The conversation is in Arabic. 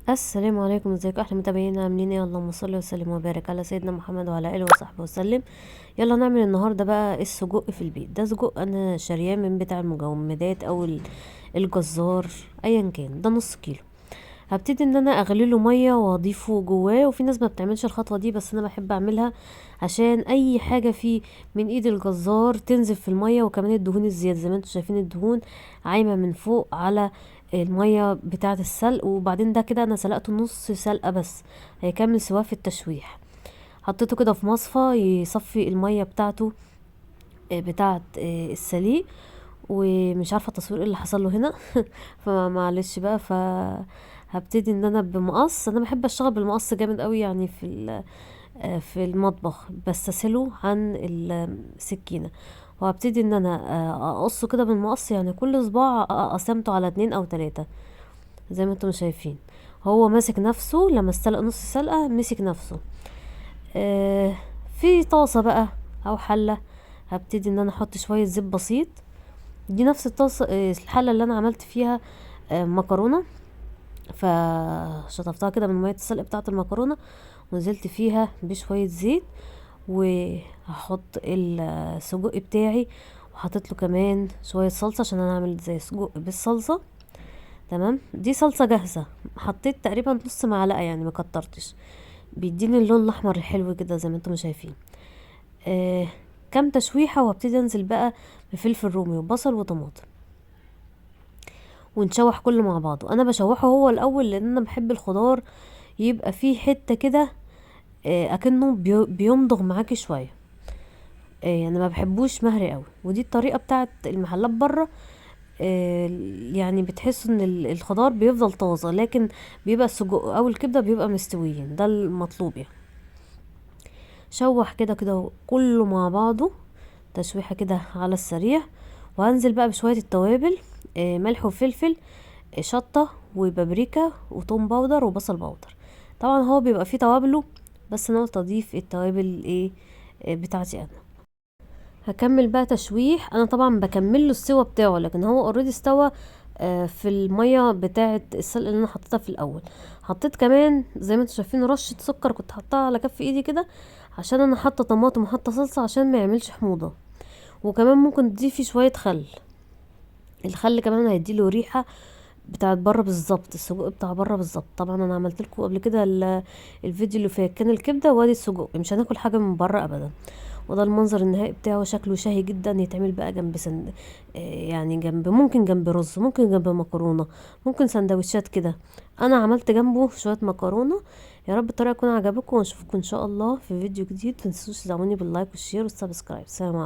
السلام عليكم، ازيكم احلى متابعين؟ عاملين ايه؟ اللهم صل وسلم وبارك على سيدنا محمد وعلى اله وصحبه وسلم. يلا نعمل النهارده بقى السجق في البيت. ده سجق انا شارياه من بتاع المجمدات او الجزار، ايا كان. ده نص كيلو. هبتدي ان انا اغلي له ميه واضيفه جواه، وفي ناس ما بتعملش الخطوه دي بس انا بحب اعملها عشان اي حاجه فيه من ايد الجزار تنزل في الميه، وكمان الدهون الزياده زي ما انتم شايفين الدهون عايمه من فوق على الميه بتاعه السلق. وبعدين ده كده انا سلقته نص سلقه بس، هيكمل سواه في التشويح. حطيته كده في مصفى يصفي الميه بتاعته، بتاعه السليق. ومش عارفه التصوير ايه اللي حصل له هنا فمعلش بقى. هبتدي ان انا بمقص، انا بحب اشتغل بالمقص جامد قوي يعني في المطبخ، بستسهله عن السكينه. وهبتدي ان انا اقصه كده بالمقص، يعني كل صباع قسمته على 2 او 3 زي ما انتم شايفين. هو ماسك نفسه لما استلق نص سلقه، مسك نفسه. آه، في طاسه بقى او حله، هبتدي ان انا احط شويه زيت بسيط. دي نفس الطاسه الحله اللي انا عملت فيها مكرونه. فشطفتها كده من ميه السلق بتاعه المكرونه، ونزلت فيها بشويه زيت. وهحط السجق بتاعي، وحطيت له كمان شويه صلصه عشان انا اعمل زي سجق بالصلصه. تمام، دي صلصه جاهزه. حطيت تقريبا نص معلقه يعني، ما كترتش. بيديني اللون الاحمر الحلو كده زي ما انتم شايفين. آه كام تشويحه، وابتدي انزل بقى بفلفل رومي وبصل وطماطم، ونشوح كله مع بعضه. انا بشوحه هو الاول لان انا بحب الخضار يبقى فيه حته كده، اكنه بيمضغ معاكي شويه. يعني ما بحبوش مهري قوي. ودي الطريقه بتاعت المحلات بره. آه، يعني بتحس ان الخضار بيفضل طازه، لكن بيبقى السجق او الكبده بيبقى مستويين. ده المطلوب يعني. شوح كده كده كله مع بعضه، تشويحه كده على السريع. وهنزل بقى بشويه التوابل، ملح وفلفل، شطه وبابريكا وتوم باودر وبصل باودر. طبعا هو بيبقى فيه توابله، بس انا قلت اضيف التوابل ايه بتاعتي انا. هكمل بقى تشويح. انا طبعا بكمل له السوا بتاعه، لكن هو اوريدي استوى في الميه بتاعه السلق اللي انا حطيتها في الاول. حطيت كمان زي ما انتم شايفين رشه سكر، كنت حطها على كف ايدي كده عشان انا حاطه طماطم وحاطه صلصه عشان ما يعملش حموضه. وكمان ممكن تضيفي شويه خل. الخل كمان هيديله ريحه بتاعت بره بالظبط، السجق بتاع بره بالظبط. طبعا انا عملت لكم قبل كده الفيديو اللي فات كان الكبده وادي السجق. مش هناكل حاجه من بره ابدا. وده المنظر النهائي بتاعه، شكله شهي جدا. يتعمل بقى جنب يعني جنب، ممكن جنب رز، ممكن جنب مكرونه، ممكن سندوتشات كده. انا عملت جنبه شويه مكرونه. يا رب الطريقه تكون عجبكم، واشوفكم ان شاء الله في فيديو جديد. متنسوش تدعموني باللايك والشير والسبسكرايب. سلام عليكم.